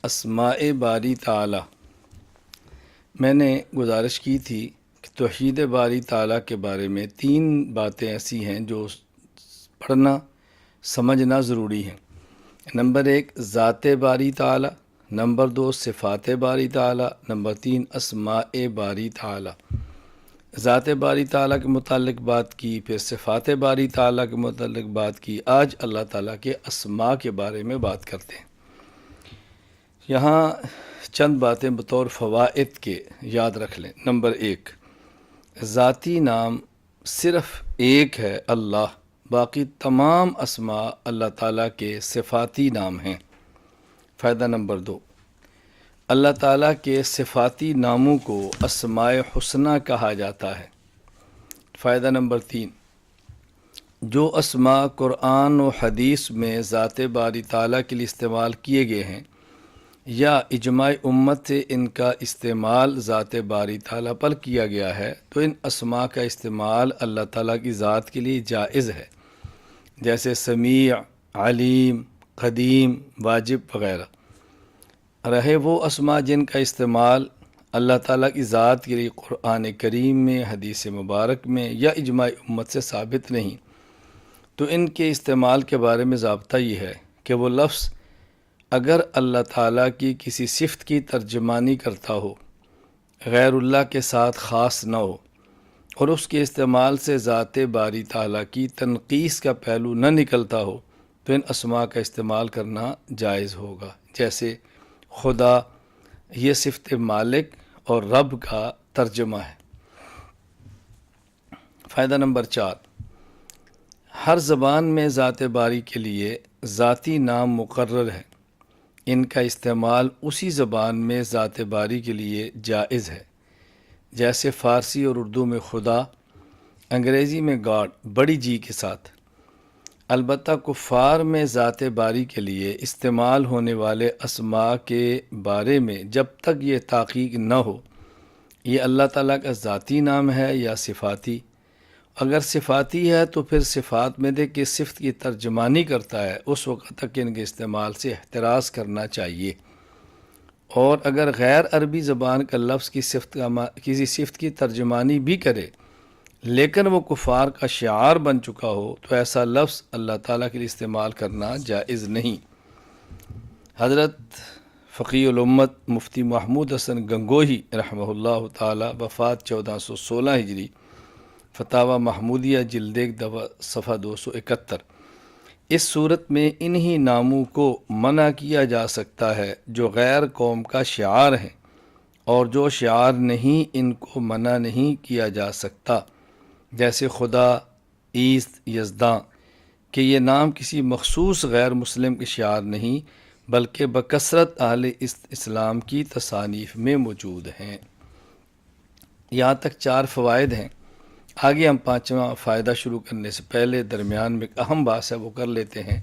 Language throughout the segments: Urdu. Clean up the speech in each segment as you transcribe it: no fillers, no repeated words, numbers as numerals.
اسماء باری تعالی، میں نے گزارش کی تھی کہ توحید باری تعالی کے بارے میں 3 باتیں ایسی ہیں جو پڑھنا سمجھنا ضروری ہیں۔ نمبر 1 ذات باری تعالی، نمبر 2 صفات باری تعالی، نمبر 3 اسماء باری تعالی۔ ذات باری تعالیٰ کے متعلق بات کی، پھر صفات باری تعالیٰ کے متعلق بات کی۔ آج اللہ تعالیٰ کے اسماء کے بارے میں بات کرتے ہیں۔ یہاں چند باتیں بطور فوائد کے یاد رکھ لیں۔ نمبر 1، ذاتی نام صرف ایک ہے اللہ، باقی تمام اسماء اللہ تعالیٰ کے صفاتی نام ہیں۔ فائدہ نمبر 2، اللہ تعالیٰ کے صفاتی ناموں کو اسماء حسنہ کہا جاتا ہے۔ فائدہ نمبر 3، جو اسماء قرآن و حدیث میں ذات باری تعالیٰ کے لیے استعمال کیے گئے ہیں یا اجماع امت سے ان کا استعمال ذات باری تعالیٰ پر کیا گیا ہے، تو ان اسماء کا استعمال اللہ تعالیٰ کی ذات کے لیے جائز ہے، جیسے سمیع، علیم، قدیم، واجب وغیرہ۔ رہے وہ اسماء جن کا استعمال اللہ تعالیٰ کی ذات کے لیے قرآن کریم میں، حدیث مبارک میں یا اجماع امت سے ثابت نہیں، تو ان کے استعمال کے بارے میں ضابطہ یہ ہے کہ وہ لفظ اگر اللہ تعالیٰ کی کسی صفت کی ترجمانی کرتا ہو، غیر اللہ کے ساتھ خاص نہ ہو، اور اس کے استعمال سے ذات باری تعالیٰ کی تنقیص کا پہلو نہ نکلتا ہو، تو ان اسماء کا استعمال کرنا جائز ہوگا۔ جیسے خدا، یہ صفت مالک اور رب کا ترجمہ ہے۔ فائدہ نمبر 4، ہر زبان میں ذات باری کے لیے ذاتی نام مقرر ہے، ان کا استعمال اسی زبان میں ذات باری کے لیے جائز ہے، جیسے فارسی اور اردو میں خدا، انگریزی میں گاڈ بڑی جی کے ساتھ۔ البتہ کفار میں ذات باری کے لیے استعمال ہونے والے اسماء کے بارے میں جب تک یہ تحقیق نہ ہو یہ اللہ تعالیٰ کا ذاتی نام ہے یا صفاتی، اگر صفاتی ہے تو پھر صفات میں دے کہ صفت کی ترجمانی کرتا ہے، اس وقت تک ان کے استعمال سے احتراز کرنا چاہیے۔ اور اگر غیر عربی زبان کا لفظ کسی صفت کی ترجمانی بھی کرے لیکن وہ کفار کا شعار بن چکا ہو، تو ایسا لفظ اللہ تعالیٰ کے لیے استعمال کرنا جائز نہیں۔ حضرت فقی الامت مفتی محمود حسن گنگوہی رحمہ اللہ تعالیٰ، وفات 1416 ہجری، فتاوی محمودیہ جلد 1 صفحہ 271، اس صورت میں انہی ناموں کو منع کیا جا سکتا ہے جو غیر قوم کا شعار ہیں، اور جو شعار نہیں ان کو منع نہیں کیا جا سکتا، جیسے خدا، عیسیٰ، یزداں، کہ یہ نام کسی مخصوص غیر مسلم کے شعار نہیں بلکہ بکثرت اہل اسلام کی تصانیف میں موجود ہیں۔ یہاں تک 4 فوائد ہیں۔ آگے ہم 5واں فائدہ شروع کرنے سے پہلے درمیان میں ایک اہم بات ہے وہ کر لیتے ہیں۔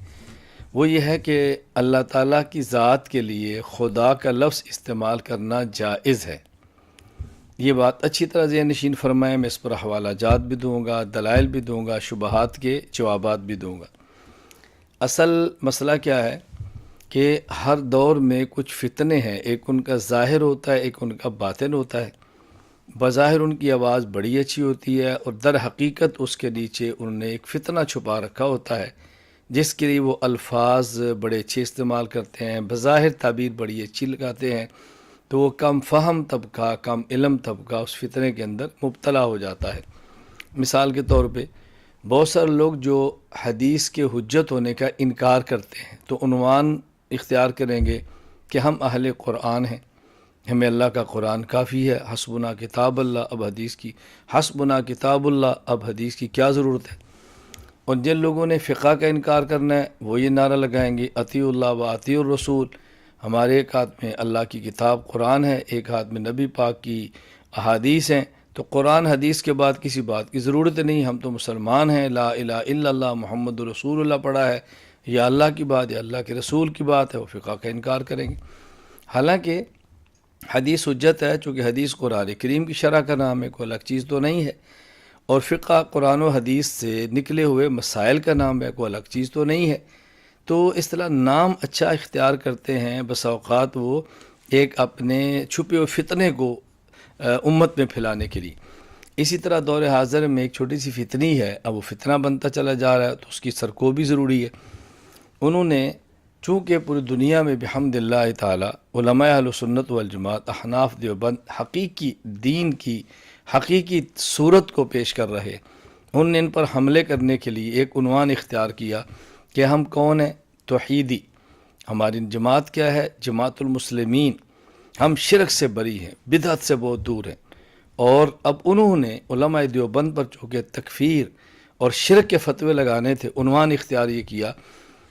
وہ یہ ہے کہ اللہ تعالیٰ کی ذات کے لیے خدا کا لفظ استعمال کرنا جائز ہے۔ یہ بات اچھی طرح ذہن نشین فرمائیں، میں اس پر حوالہ جات بھی دوں گا، دلائل بھی دوں گا، شبہات کے جوابات بھی دوں گا۔ اصل مسئلہ کیا ہے کہ ہر دور میں کچھ فتنے ہیں، ایک ان کا ظاہر ہوتا ہے، ایک ان کا باطن ہوتا ہے۔ بظاہر ان کی آواز بڑی اچھی ہوتی ہے اور در حقیقت اس کے نیچے انہوں نے ایک فتنہ چھپا رکھا ہوتا ہے، جس کے لیے وہ الفاظ بڑے اچھے استعمال کرتے ہیں، بظاہر تعبیر بڑی اچھی لگاتے ہیں، تو وہ کم فہم طبقہ، کم علم طبقہ اس فتنے کے اندر مبتلا ہو جاتا ہے۔ مثال کے طور پہ بہت سارے لوگ جو حدیث کے حجت ہونے کا انکار کرتے ہیں تو عنوان اختیار کریں گے کہ ہم اہل قرآن ہیں، ہمیں اللہ کا قرآن کافی ہے، حسبنا کتاب اللہ، اب حدیث کی حسبنا کتاب اللہ، اب حدیث کی کیا ضرورت ہے۔ اور جن لوگوں نے فقہ کا انکار کرنا ہے وہ یہ نعرہ لگائیں گے اطیعوا اللہ و اطیعوا الرسول، ہمارے ایک ہاتھ میں اللہ کی کتاب قرآن ہے، ایک ہاتھ میں نبی پاک کی احادیث ہیں، تو قرآن حدیث کے بعد کسی بات کی ضرورت نہیں، ہم تو مسلمان ہیں، لا الہ الا اللہ محمد رسول اللہ پڑھا ہے، یا اللہ کی بات یا اللہ کے رسول کی بات ہے، وہ فقہ کا انکار کریں گے۔ حالانکہ حدیث حجت ہے، چونکہ حدیث قرآن کریم کی شرح کا نام ہے، کوئی الگ چیز تو نہیں ہے، اور فقہ قرآن و حدیث سے نکلے ہوئے مسائل کا نام ہے، کوئی الگ چیز تو نہیں ہے۔ تو اس طرح نام اچھا اختیار کرتے ہیں، بس اوقات وہ ایک اپنے چھپے ہوئے فتنے کو امت میں پھیلانے کے لیے۔ اسی طرح دور حاضر میں ایک چھوٹی سی فتنی ہے، اب وہ فتنہ بنتا چلا جا رہا ہے تو اس کی سرکوبی ضروری ہے۔ انہوں نے چونکہ پوری دنیا میں بحمد اللہ تعالی علماء اہل سنت والجماعت احناف دیوبند حقیقی دین کی حقیقی صورت کو پیش کر رہے، انہوں نے ان پر حملے کرنے کے لیے ایک عنوان اختیار کیا کہ ہم کون ہیں؟ توحیدی۔ ہماری جماعت کیا ہے؟ جماعت المسلمین۔ ہم شرک سے بری ہیں، بدعت سے بہت دور ہیں۔ اور اب انہوں نے علماء دیوبند پر چونکہ تکفیر اور شرک کے فتوے لگانے تھے، عنوان اختیار یہ کیا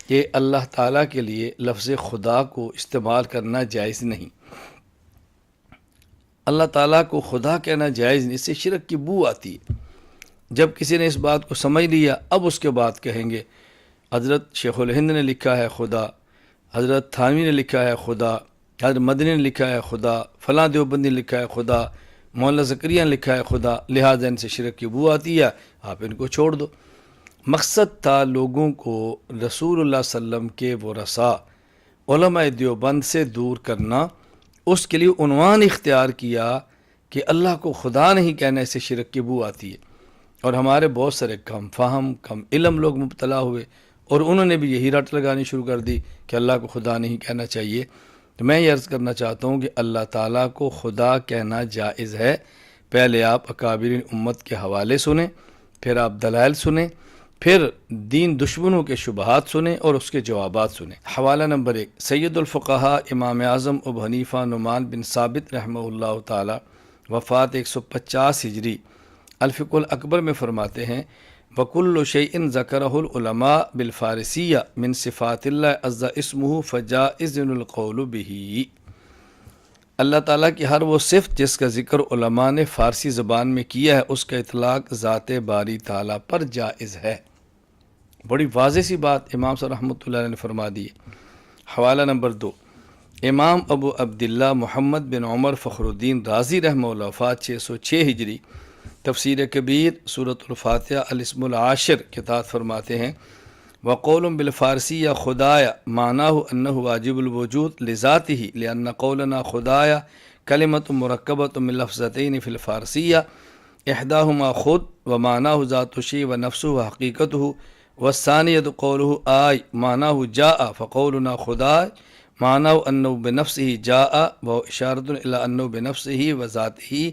کہ اللہ تعالیٰ کے لیے لفظ خدا کو استعمال کرنا جائز نہیں۔ اللہ تعالیٰ کو خدا کہنا جائز نہیں، اس سے شرک کی بو آتی ہے۔ جب کسی نے اس بات کو سمجھ لیا، اب اس کے بعد کہیں گے حضرت شیخ الہند نے لکھا ہے خدا، حضرت تھانوی نے لکھا ہے خدا، حضرت مدنی نے لکھا ہے خدا، فلاں دیوبندی نے لکھا ہے خدا، مولانا زکریا نے لکھا ہے خدا، لہٰذا ان سے شرک کی بو آتی ہے، آپ ان کو چھوڑ دو۔ مقصد تھا لوگوں کو رسول اللہ صلی اللہ علیہ وسلم کے ورثاء علماء دیوبند سے دور کرنا۔ اس کے لیے عنوان اختیار کیا کہ اللہ کو خدا نہیں کہنے سے شرک کی بو آتی ہے، اور ہمارے بہت سارے کم فہم کم علم لوگ مبتلا ہوئے اور انہوں نے بھی یہی رٹ لگانی شروع کر دی کہ اللہ کو خدا نہیں کہنا چاہیے۔ تو میں یہ عرض کرنا چاہتا ہوں کہ اللہ تعالیٰ کو خدا کہنا جائز ہے۔ پہلے آپ اکابرین امت کے حوالے سنیں، پھر آپ دلائل سنیں، پھر دین دشمنوں کے شبہات سنیں اور اس کے جوابات سنیں۔ حوالہ نمبر 1، سید الفقہاء امام اعظم ابو حنیفہ نعمان بن ثابت رحمہ اللہ تعالی، وفات 150 ہجری، الفقہ الاکبر میں فرماتے ہیں وَكُلُّ شَيْءٍ ذَكَرَهُ الْعُلَمَاء بِالْفَارِسِيَّةِ مِنْ صِفَاتِ اللَّهِ عَزَّ اسْمُهُ فَجَائِزٌ الْقَوْلُ بِهِ۔ اللہ تعالیٰ کی ہر وہ صفت جس کا ذکر علماء نے فارسی زبان میں کیا ہے، اس کا اطلاق ذات باری تعالیٰ پر جائز ہے۔ بڑی واضح سی بات امام صاحب رحمۃ اللہ علیہ نے فرما دی ہے۔ حوالہ نمبر 2، امام ابو عبداللہ محمد بن عمر فخر الدین رازی رحمہ اللہ، وفات 606 ہجری، تفسیر کبیر سورۃ الفاتحہ الاسم العاشر کے تحت فرماتے ہیں وقول بالفارسی خدایا معناه انه واجب الوجود لذاته لان قولنا خدایا کلمۃ مرکبۃ من لفظتین فی الفارسیہ احداهما خود ومعناه ذات الشیء ونفسه وحقیقته والثانیۃ قوله آئی معناه جاء فقولنا خدا معناه انه بنفسه جاء واشارۃ الی انه بنفسه وذاته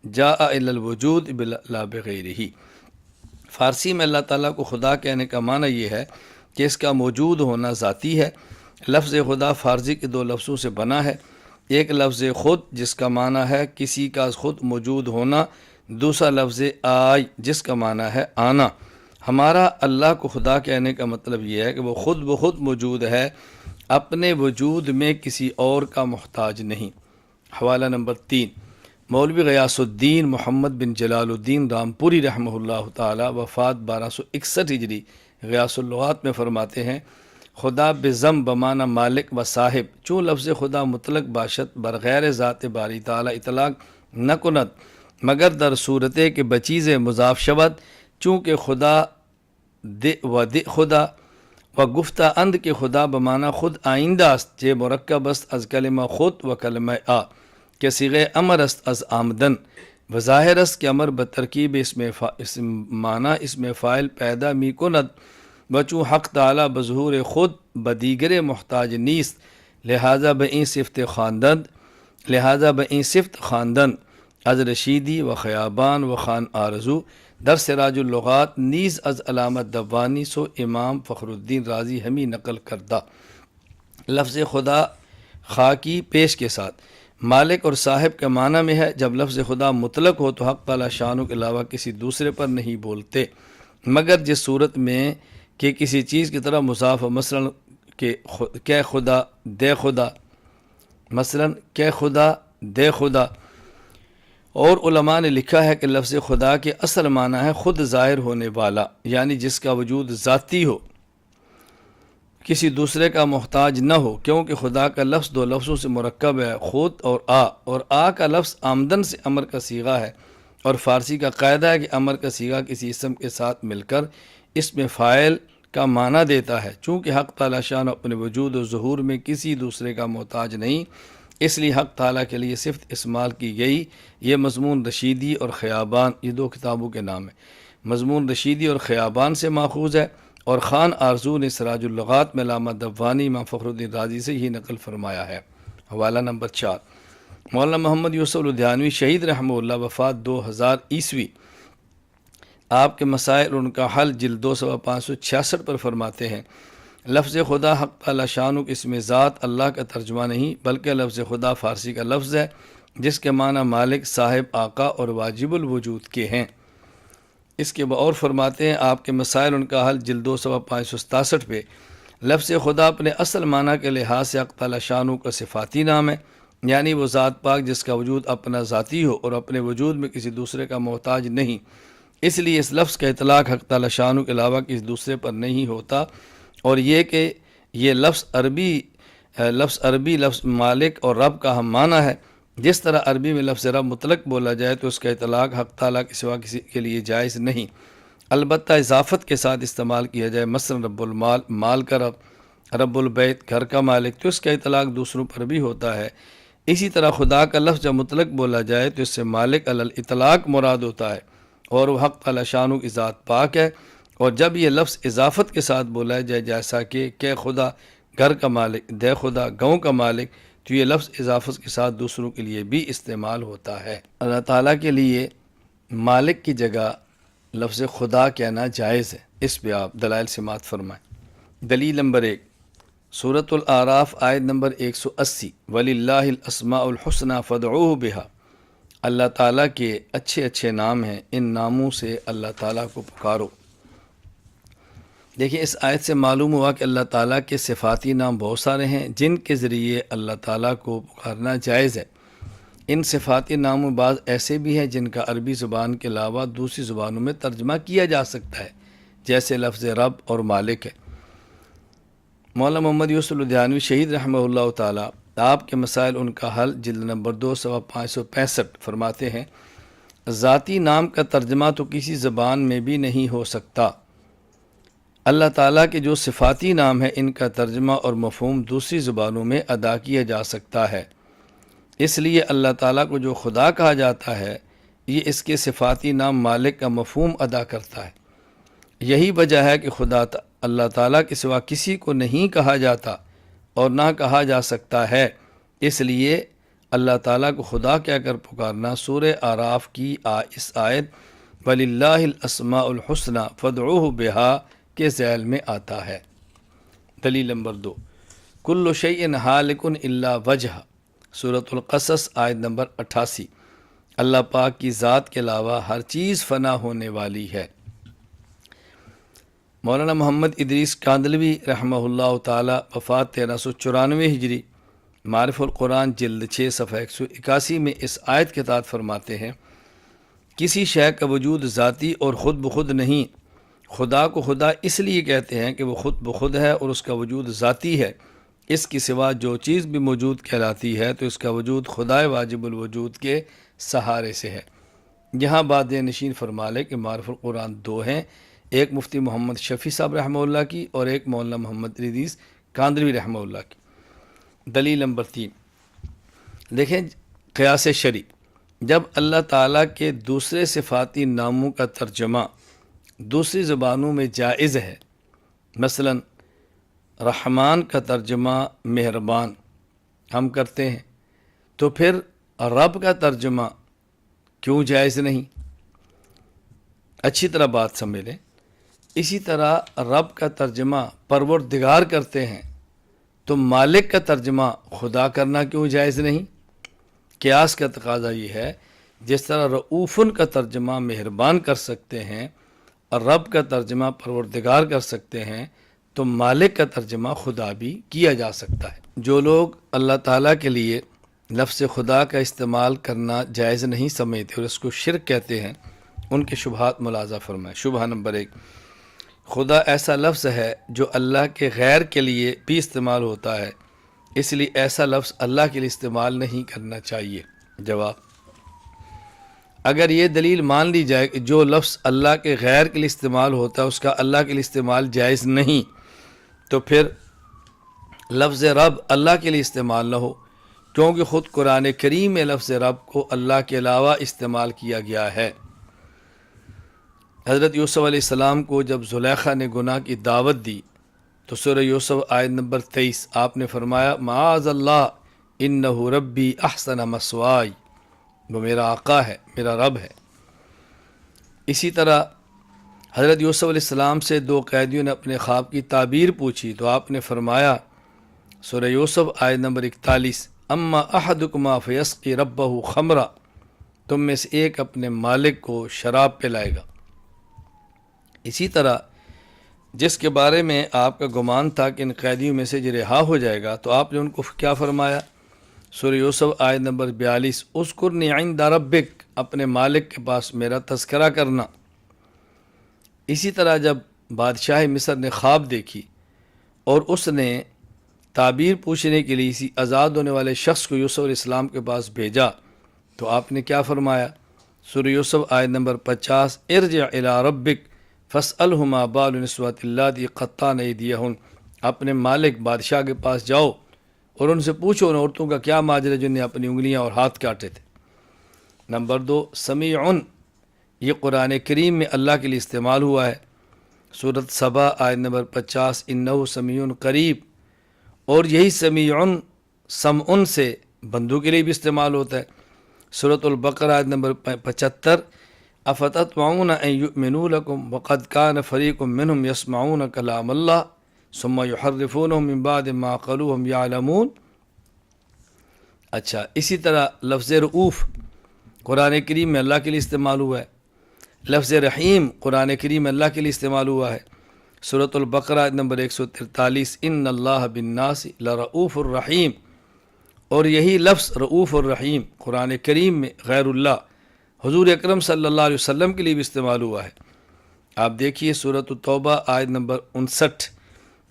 جاء الی الوجود لا بغیرہ۔ فارسی میں اللہ تعالیٰ کو خدا کہنے کا معنی یہ ہے کہ اس کا موجود ہونا ذاتی ہے۔ لفظ خدا فارسی کے 2 لفظوں سے بنا ہے، ایک لفظ خود جس کا معنی ہے کسی کا خود موجود ہونا، دوسرا لفظ آئی جس کا معنی ہے آنا۔ ہمارا اللہ کو خدا کہنے کا مطلب یہ ہے کہ وہ خود بخود موجود ہے، اپنے وجود میں کسی اور کا محتاج نہیں۔ حوالہ نمبر 3، مولوی غیاث الدین محمد بن جلال الدین رامپوری رحمہ اللہ تعالی، وفات 1261 ہجری، غیاث اللغات میں فرماتے ہیں خدا بضم بمعنی مالک و صاحب، چون لفظ خدا مطلق باشد برغیر ذات باری تعالی اطلاق نہ کند مگر در صورت کہ بچیز مضاف شود، چونکہ خدا دے خدا و گفتہ اند کے خدا بمعنی خود آئندہ است چہ مرکب است از کلمہ خود و کلمہ آ کہ صیغہ امر است از آمدن، و ظاہر است کہ امر بترکیب اسم معنی اسم فاعل پیدا می کند، بچوں حق تعالی بظہور خود بدیگر محتاج نیست، لہذا بئیں صفت خواندن از رشیدی و خیابان و خان آرزو در سراج اللغات نیز از علامت دوانی سو امام فخر الدین رازی ہمیں نقل کردہ۔ لفظ خدا خاکی پیش کے ساتھ مالک اور صاحب کے معنی میں ہے۔ جب لفظ خدا مطلق ہو تو حق تعالی شانوں کے علاوہ کسی دوسرے پر نہیں بولتے، مگر جس صورت میں کہ کسی چیز کی طرح مضاف، مثلا کہ خدا دے خدا، مثلا کہ خدا دے خدا۔ اور علماء نے لکھا ہے کہ لفظ خدا کے اصل معنی ہے خود ظاہر ہونے والا، یعنی جس کا وجود ذاتی ہو، کسی دوسرے کا محتاج نہ ہو، کیونکہ خدا کا لفظ 2 لفظوں سے مرکب ہے، خود اور آ کا لفظ آمدن سے امر کا صیغہ ہے، اور فارسی کا قاعدہ ہے کہ امر کا صیغہ کسی اسم کے ساتھ مل کر اس میں فاعل کا معنی دیتا ہے۔ چونکہ حق تعالیٰ شان اپنے وجود و ظہور میں کسی دوسرے کا محتاج نہیں، اس لیے حق تعالیٰ کے لیے صفت استعمال کی گئی۔ یہ مضمون رشیدی اور خیابان، یہ دو کتابوں کے نام ہیں، مضمون رشیدی اور خیابان سے ماخوذ ہے، اور خان آرزو نے سراج اللغات میں علامہ دبوانی امام فخر الدین رازی سے یہ نقل فرمایا ہے۔ حوالہ نمبر 4، مولانا محمد یوسف لدھیانوی شہید رحمہ اللہ، وفات 2000 عیسوی، آپ کے مسائل اور ان کا حل جلد 2 صفحہ 566 پر فرماتے ہیں، لفظ خدا حق تعالی شانو کے اسم ذات اللہ کا ترجمہ نہیں، بلکہ لفظ خدا فارسی کا لفظ ہے جس کے معنی مالک، صاحب، آقا اور واجب الوجود کے ہیں۔ اس کے اور فرماتے ہیں آپ کے مسائل ان کا حل جلد 2 صفحہ 567 پہ، لفظ خدا اپنے اصل معنی کے لحاظ سے حق تعالی شانو کا صفاتی نام ہے، یعنی وہ ذات پاک جس کا وجود اپنا ذاتی ہو اور اپنے وجود میں کسی دوسرے کا محتاج نہیں۔ اس لیے اس لفظ کا اطلاق حق تعالی شانو کے علاوہ کسی دوسرے پر نہیں ہوتا، اور یہ کہ یہ لفظ عربی لفظ مالک اور رب کا ہم معنی ہے۔ جس طرح عربی میں لفظ رب مطلق بولا جائے تو اس کا اطلاق حق تعالیٰ کے سوا کسی کے لیے جائز نہیں، البتہ اضافت کے ساتھ استعمال کیا جائے، مثلا رب المال، مال کا رب، رب البیت، گھر کا مالک، تو اس کا اطلاق دوسروں پر بھی ہوتا ہے۔ اسی طرح خدا کا لفظ جب مطلق بولا جائے تو اس سے مالک علی الاطلاق مراد ہوتا ہے، اور وہ حق تعالی شانو کی ذات پاک ہے۔ اور جب یہ لفظ اضافت کے ساتھ بولا جائے، جیسا کہ خدا گھر کا مالک، دے خدا گاؤں کا مالک، تو یہ لفظ اضافت کے ساتھ دوسروں کے لیے بھی استعمال ہوتا ہے۔ اللہ تعالیٰ کے لیے مالک کی جگہ لفظ خدا کہنا جائز ہے، اس پہ آپ دلائل سماعت فرمائیں۔ دلیل نمبر 1، سورۃ الاعراف آیت نمبر 180، وَلِلَّهِ الْأَسْمَاءُ الْحُسْنَى فَادْعُوهُ بِهَا، اللہ تعالیٰ کے اچھے اچھے نام ہیں، ان ناموں سے اللہ تعالیٰ کو پکارو۔ دیکھیں اس آیت سے معلوم ہوا کہ اللہ تعالیٰ کے صفاتی نام بہت سارے ہیں جن کے ذریعے اللہ تعالیٰ کو پکارنا جائز ہے۔ ان صفاتی ناموں بعض ایسے بھی ہیں جن کا عربی زبان کے علاوہ دوسری زبانوں میں ترجمہ کیا جا سکتا ہے، جیسے لفظ رب اور مالک ہے۔ مولانا محمد یوسف لدھیانوی شہید رحمہ اللہ تعالیٰ، آپ کے مسائل ان کا حل جلد نمبر 2 صفحہ 565 فرماتے ہیں، ذاتی نام کا ترجمہ تو کسی زبان میں بھی نہیں ہو سکتا۔ اللہ تعالیٰ کے جو صفاتی نام ہیں ان کا ترجمہ اور مفہوم دوسری زبانوں میں ادا کیا جا سکتا ہے۔ اس لیے اللہ تعالیٰ کو جو خدا کہا جاتا ہے، یہ اس کے صفاتی نام مالک کا مفہوم ادا کرتا ہے۔ یہی وجہ ہے کہ اللہ تعالیٰ کے سوا کسی کو نہیں کہا جاتا اور نہ کہا جا سکتا ہے۔ اس لیے اللہ تعالیٰ کو خدا کہہ کر پکارنا سورہ اعراف کی اس آیت وَلِلَّهِ الْأَسْمَاءُ الْحُسْنَى فَادْعُوهُ بِهَا کے ذیل میں آتا ہے۔ دلیل نمبر 2، کُلُّ شَيْءٍ هَالِكٌ إِلَّا وَجْهَهُ، سورۃ القصص آیت نمبر 88، اللہ پاک کی ذات کے علاوہ ہر چیز فنا ہونے والی ہے۔ مولانا محمد ادریس کاندلوی رحمہ اللہ تعالی، وفات 1394 ہجری، معارف القرآن جلد 6 صفحہ 181 میں اس آیت کے تحت فرماتے ہیں، کسی شے کا وجود ذاتی اور خود بخود نہیں۔ خدا کو خدا اس لیے کہتے ہیں کہ وہ خود بخود ہے اور اس کا وجود ذاتی ہے۔ اس کے سوا جو چیز بھی موجود کہلاتی ہے تو اس کا وجود خدائے واجب الوجود کے سہارے سے ہے۔ یہاں بات نشین فرما لے کہ معارف القرآن 2 ہیں، ایک مفتی محمد شفیع صاحب رحمہ اللہ کی اور ایک مولانا محمد ادریس کاندلوی رحمہ اللہ کی۔ دلیل نمبر 3، دیکھیں قیاس شرعی، جب اللہ تعالیٰ کے دوسرے صفاتی ناموں کا ترجمہ دوسری زبانوں میں جائز ہے، مثلا رحمان کا ترجمہ مہربان ہم کرتے ہیں، تو پھر رب کا ترجمہ کیوں جائز نہیں؟ اچھی طرح بات سمجھ لیں۔ اسی طرح رب کا ترجمہ پروردگار کرتے ہیں تو مالک کا ترجمہ خدا کرنا کیوں جائز نہیں؟ قیاس کا تقاضا یہ ہے، جس طرح رؤوفن کا ترجمہ مہربان کر سکتے ہیں اور رب کا ترجمہ پروردگار کر سکتے ہیں، تو مالک کا ترجمہ خدا بھی کیا جا سکتا ہے۔ جو لوگ اللہ تعالیٰ کے لیے لفظ خدا کا استعمال کرنا جائز نہیں سمجھتے اور اس کو شرک کہتے ہیں، ان کے شبہات ملاحظہ فرمائیں۔ شبہہ نمبر 1، خدا ایسا لفظ ہے جو اللہ کے غیر کے لیے بھی استعمال ہوتا ہے، اس لیے ایسا لفظ اللہ کے لیے استعمال نہیں کرنا چاہیے۔ جواب، اگر یہ دلیل مان لی جائے کہ جو لفظ اللہ کے غیر کے لیے استعمال ہوتا ہے اس کا اللہ کے لیے استعمال جائز نہیں، تو پھر لفظ رب اللہ کے لیے استعمال نہ ہو، کیونکہ خود قرآن کریم میں لفظ رب کو اللہ کے علاوہ استعمال کیا گیا ہے۔ حضرت یوسف علیہ السلام کو جب زلیخا نے گناہ کی دعوت دی تو سورہ یوسف آیت نمبر 23 آپ نے فرمایا معاذ اللہ انہ ربی احسن مثوائی، وہ میرا آقا ہے، میرا رب ہے۔ اسی طرح حضرت یوسف علیہ السلام سے 2 قیدیوں نے اپنے خواب کی تعبیر پوچھی تو آپ نے فرمایا سورہ یوسف آیت نمبر 41 اما احدکما فیسقی ربہ خمرہ، تم میں سے ایک اپنے مالک کو شراب پلائے گا۔ اسی طرح جس کے بارے میں آپ کا گمان تھا کہ ان قیدیوں میں سے جو رہا ہو جائے گا تو آپ نے ان کو کیا فرمایا؟ سورہ یوسف آیت نمبر 42 اذکرنی عند ربک، اپنے مالک کے پاس میرا تذکرہ کرنا۔ اسی طرح جب بادشاہ مصر نے خواب دیکھی اور اس نے تعبیر پوچھنے کے لیے اسی آزاد ہونے والے شخص کو یوسف علیہ السلام کے پاس بھیجا تو آپ نے کیا فرمایا؟ سورہ یوسف آیت نمبر 50 ارجع الی ربک فاسألہ ما بال النسوۃ اللاتí قطعن ایدیہن، اپنے مالک بادشاہ کے پاس جاؤ اور ان سے پوچھو ان عورتوں کا کیا ماجرا جن نے اپنی انگلیاں اور ہاتھ کاٹے تھے۔ نمبر 2 سمیعن، یہ قرآن کریم میں اللہ کے لیے استعمال ہوا ہے۔ سورۃ سبا آیت نمبر 50 انہ سمیع قریب، اور یہی سمیعن سمعن سے بندوں کے لیے بھی استعمال ہوتا ہے۔ سورۃ البقرہ آیت نمبر 75 افتطمعون ان یؤمنوا لکم وقد کان فریق منہم یسمعون کلام اللہ ثم یحرفونہ من بعد ما قالوہ ہم یعلمون۔ اچھا، اسی طرح لفظ رؤوف قرآن کریم میں اللہ کے لیے استعمال ہوا ہے۔ لفظ رحیم قرآن کریم میں اللہ کے لیے استعمال ہوا ہے۔ سورۃ البقرہ نمبر 143 ان اللہ بالناس لرؤوف الرحیم، اور یہی لفظ رؤوف الرحیم قرآن کریم میں غیر اللہ حضور اکرم صلی اللہ علیہ وسلم کے لیے بھی استعمال ہوا ہے۔ آپ دیکھیے سورۃ التوبہ آیت نمبر 59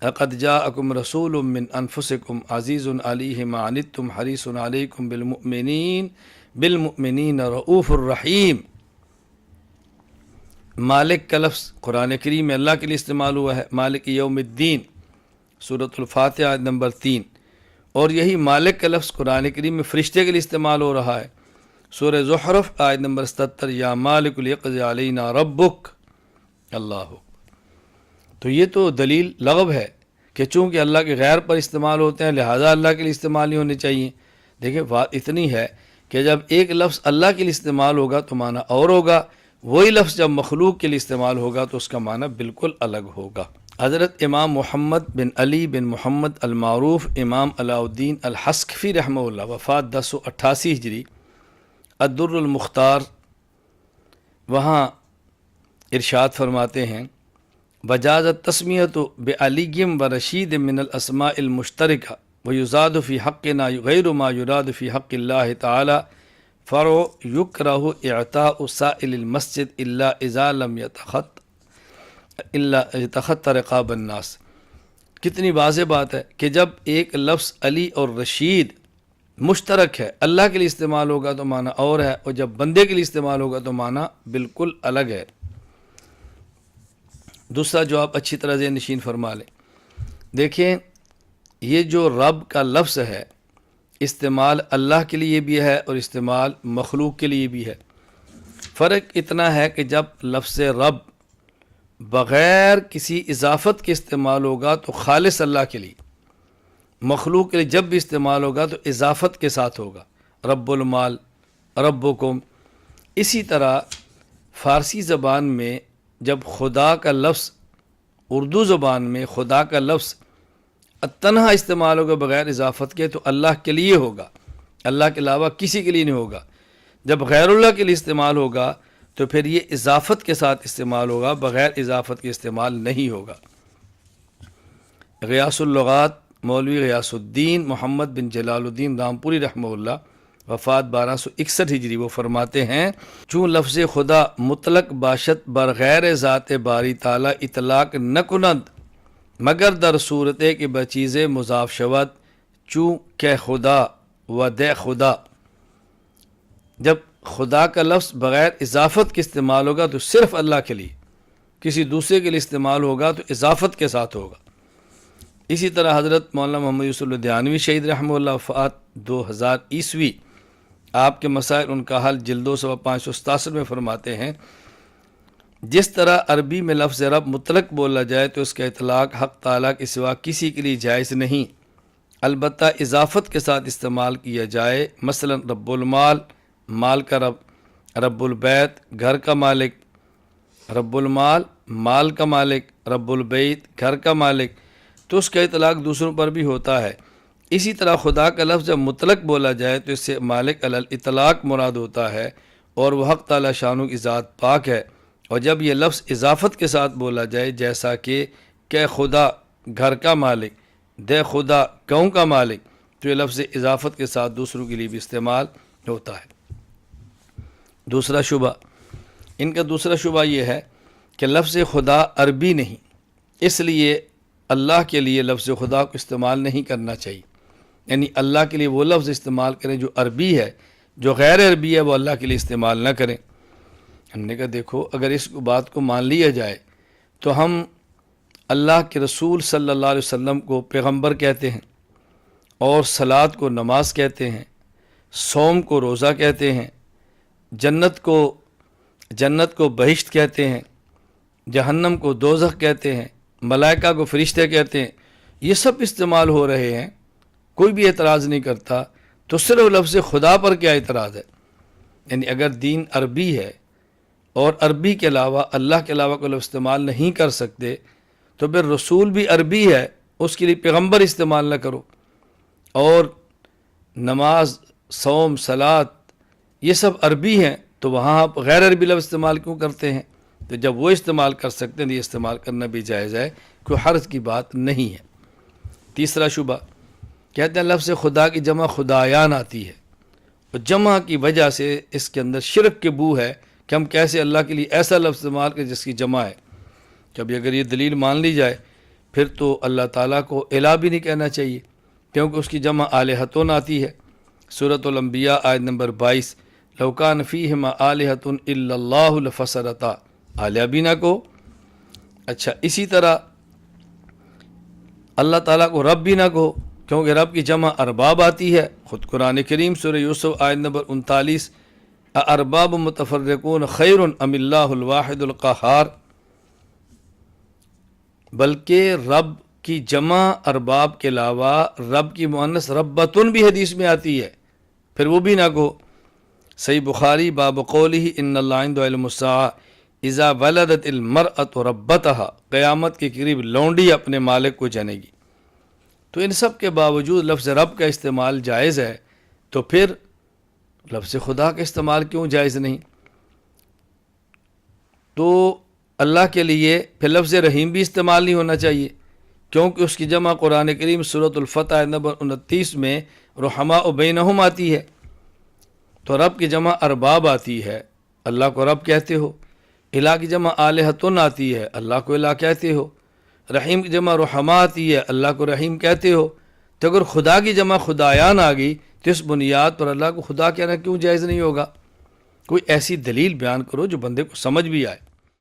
لقد جاءکم رسول من انفسکم عزیز علیہ ما عنتم حریص علیکم بالمؤمنین رؤوف الرحیم۔ مالک کا لفظ قرآن کریم میں اللہ کے لیے استعمال ہوا ہے، مالک یوم الدین سورۃ الفاتحہ آیت نمبر 3، اور یہی مالک کا لفظ قرآن کریم میں فرشتے کے لیے استعمال ہو رہا ہے۔ سورہ زخرف آیت نمبر 77 یا مالک لیقضی علینا ربک۔ اللہ، تو یہ تو دلیل لغو ہے کہ چونکہ اللہ کے غیر پر استعمال ہوتے ہیں لہذا اللہ کے لیے استعمال نہیں ہونے چاہیے۔ دیکھیں بات اتنی ہے کہ جب ایک لفظ اللہ کے لیے استعمال ہوگا تو معنی اور ہوگا، وہی لفظ جب مخلوق کے لیے استعمال ہوگا تو اس کا معنی بالکل الگ ہوگا۔ حضرت امام محمد بن علی بن محمد المعروف امام علاء الدین الحسکفی رحمہ اللہ، وفات 1088 ہجری، الدر المختار، وہاں ارشاد فرماتے ہیں وجازت تسمیۃ بعلی و رشید من الاسماء المشترکہ ویزاد فی حقنا غیر ما یراد فی حق اللہ تعالی فرع یکرہ اعطاء سائل المسجد الا اذا لم یتخط رقاب الناس۔ کتنی واضح بات ہے کہ جب ایک لفظ علی اور رشید مشترک ہے، اللہ کے لیے استعمال ہوگا تو معنی اور ہے، اور جب بندے کے لیے استعمال ہوگا تو معنی بالکل الگ ہے۔ دوسرا جو آپ اچھی طرح ذہن نشین فرما لیں، دیکھیں یہ جو رب کا لفظ ہے استعمال اللہ کے لیے بھی ہے اور استعمال مخلوق کے لیے بھی ہے۔ فرق اتنا ہے کہ جب لفظ رب بغیر کسی اضافت کے استعمال ہوگا تو خالص اللہ کے لیے، مخلوق کے لیے جب بھی استعمال ہوگا تو اضافت کے ساتھ ہوگا، رب المال، ربکم۔ اسی طرح فارسی زبان میں جب خدا کا لفظ اردو زبان میں خدا کا لفظ تنہا استعمال ہوگا بغیر اضافت کے تو اللہ کے لیے ہوگا، اللہ کے علاوہ کسی کے لیے نہیں ہوگا۔ جب غیر اللہ کے لیے استعمال ہوگا تو پھر یہ اضافت کے ساتھ استعمال ہوگا، بغیر اضافت کے استعمال نہیں ہوگا۔ غیاث اللغات مولوی غیاث الدین محمد بن جلال الدین رامپوری رحمہ اللہ، وفات 1261 ہجری، وہ فرماتے ہیں چون لفظ خدا مطلق باشد بر غیر ذات باری تعالی اطلاق نہ کند مگر در صورت کہ بچیز مضاف شود چون کہ خدا و دے خدا۔ جب خدا کا لفظ بغیر اضافت کے استعمال ہوگا تو صرف اللہ کے لیے، کسی دوسرے کے لیے استعمال ہوگا تو اضافت کے ساتھ ہوگا۔ اسی طرح حضرت مولانا محمد یوسف لدھیانوی شہید رحمہ اللہ وفات 2000 آپ کے مسائل ان کا حل جلد 2 صفحہ 567 میں فرماتے ہیں، جس طرح عربی میں لفظ رب مطلق بولا جائے تو اس کا اطلاق حق تعالیٰ کے سوا کسی کے لیے جائز نہیں، البتہ اضافت کے ساتھ استعمال کیا جائے، مثلا رب المال، مال کا رب، رب البیت، گھر کا مالک، رب المال، مال کا مالک، رب البیت، گھر کا مالک، تو اس کا اطلاق دوسروں پر بھی ہوتا ہے۔ اسی طرح خدا کا لفظ جب مطلق بولا جائے تو اس سے مالک علی الاطلاق مراد ہوتا ہے، اور وہ حق تعالی شانو کی ذات پاک ہے۔ اور جب یہ لفظ اضافت کے ساتھ بولا جائے، جیسا کہ خدا گھر کا مالک، دے خدا گاؤں کا مالک، تو یہ لفظ اضافت کے ساتھ دوسروں کے لیے بھی استعمال ہوتا ہے۔ دوسرا شبہ، ان کا دوسرا شبہ یہ ہے کہ لفظ خدا عربی نہیں، اس لیے اللہ کے لیے لفظ خدا کو استعمال نہیں کرنا چاہیے، یعنی اللہ کے لیے وہ لفظ استعمال کریں جو عربی ہے، جو غیر عربی ہے وہ اللہ کے لیے استعمال نہ کریں۔ ہم نے کہا دیکھو، اگر اس بات کو مان لیا جائے تو ہم اللہ کے رسول صلی اللہ علیہ وسلم کو پیغمبر کہتے ہیں، اور صلاۃ کو نماز کہتے ہیں، صوم کو روزہ کہتے ہیں، جنت کو بہشت کہتے ہیں، جہنم کو دوزخ کہتے ہیں، ملائکہ کو فرشتے کہتے ہیں، یہ سب استعمال ہو رہے ہیں، کوئی بھی اعتراض نہیں کرتا، تو صرف لفظ خدا پر کیا اعتراض ہے؟ یعنی اگر دین عربی ہے اور عربی کے علاوہ اللہ کے علاوہ کوئی لفظ استعمال نہیں کر سکتے، تو پھر رسول بھی عربی ہے، اس کے لیے پیغمبر استعمال نہ کرو، اور نماز، صوم، صلاۃ یہ سب عربی ہیں، تو وہاں آپ غیر عربی لفظ استعمال کیوں کرتے ہیں؟ تو جب وہ استعمال کر سکتے ہیں، یہ استعمال کرنا بھی جائز ہے، کوئی حرج کی بات نہیں ہے۔ تیسرا شبہ، کہتے ہیں لفظ خدا کی جمع خدایان آتی ہے، اور جمع کی وجہ سے اس کے اندر شرک کی بو ہے کہ ہم کیسے اللہ کے لیے ایسا لفظ استعمال کریں جس کی جمع ہے۔ جب اگر یہ دلیل مان لی جائے، پھر تو اللہ تعالیٰ کو الہ بھی نہیں کہنا چاہیے، کیونکہ اس کی جمع آلہتون آتی ہے۔ سورۃ الانبیاء آیت نمبر 22، لو کان فیہما آلہۃ الا اللہ لفسدتا، آلیہ بھی نہ کو۔ اچھا، اسی طرح اللہ تعالیٰ کو رب بھی نہ کہو، کیونکہ رب کی جمع ارباب آتی ہے۔ خود قرآن کریم سورہ یوسف آیت نمبر 39، ارباب متفرقون خیر ام اللہ الواحد القہار، بلکہ رب کی جمع ارباب کے علاوہ رب کی مؤنث ربتن بھی حدیث میں آتی ہے، پھر وہ بھی نہ کہو۔ صحیح بخاری باب قولہ ان اللہ عنده علم الساعہ اذا ولدت المرأة ربتها، قیامت کے قریب لونڈی اپنے مالک کو جنے گی۔ تو ان سب کے باوجود لفظ رب کا استعمال جائز ہے، تو پھر لفظ خدا کا استعمال کیوں جائز نہیں؟ تو اللہ کے لیے پھر لفظ رحیم بھی استعمال نہیں ہونا چاہیے، کیونکہ اس کی جمع قرآن کریم سورۃ الفتح نمبر 29 میں رحماء بینہم آتی ہے۔ تو رب کی جمع ارباب آتی ہے، اللہ کو رب کہتے ہو۔ الہ کی جمع آلہتن آتی ہے، اللہ کو الہ کہتے ہو۔ رحیم کی جمع رحماء آتی ہے، اللہ کو رحیم کہتے ہو۔ تو اگر خدا کی جمع خدایان آ گئی تو اس بنیاد پر اللہ کو خدا کہنا کیوں جائز نہیں ہوگا؟ کوئی ایسی دلیل بیان کرو جو بندے کو سمجھ بھی آئے۔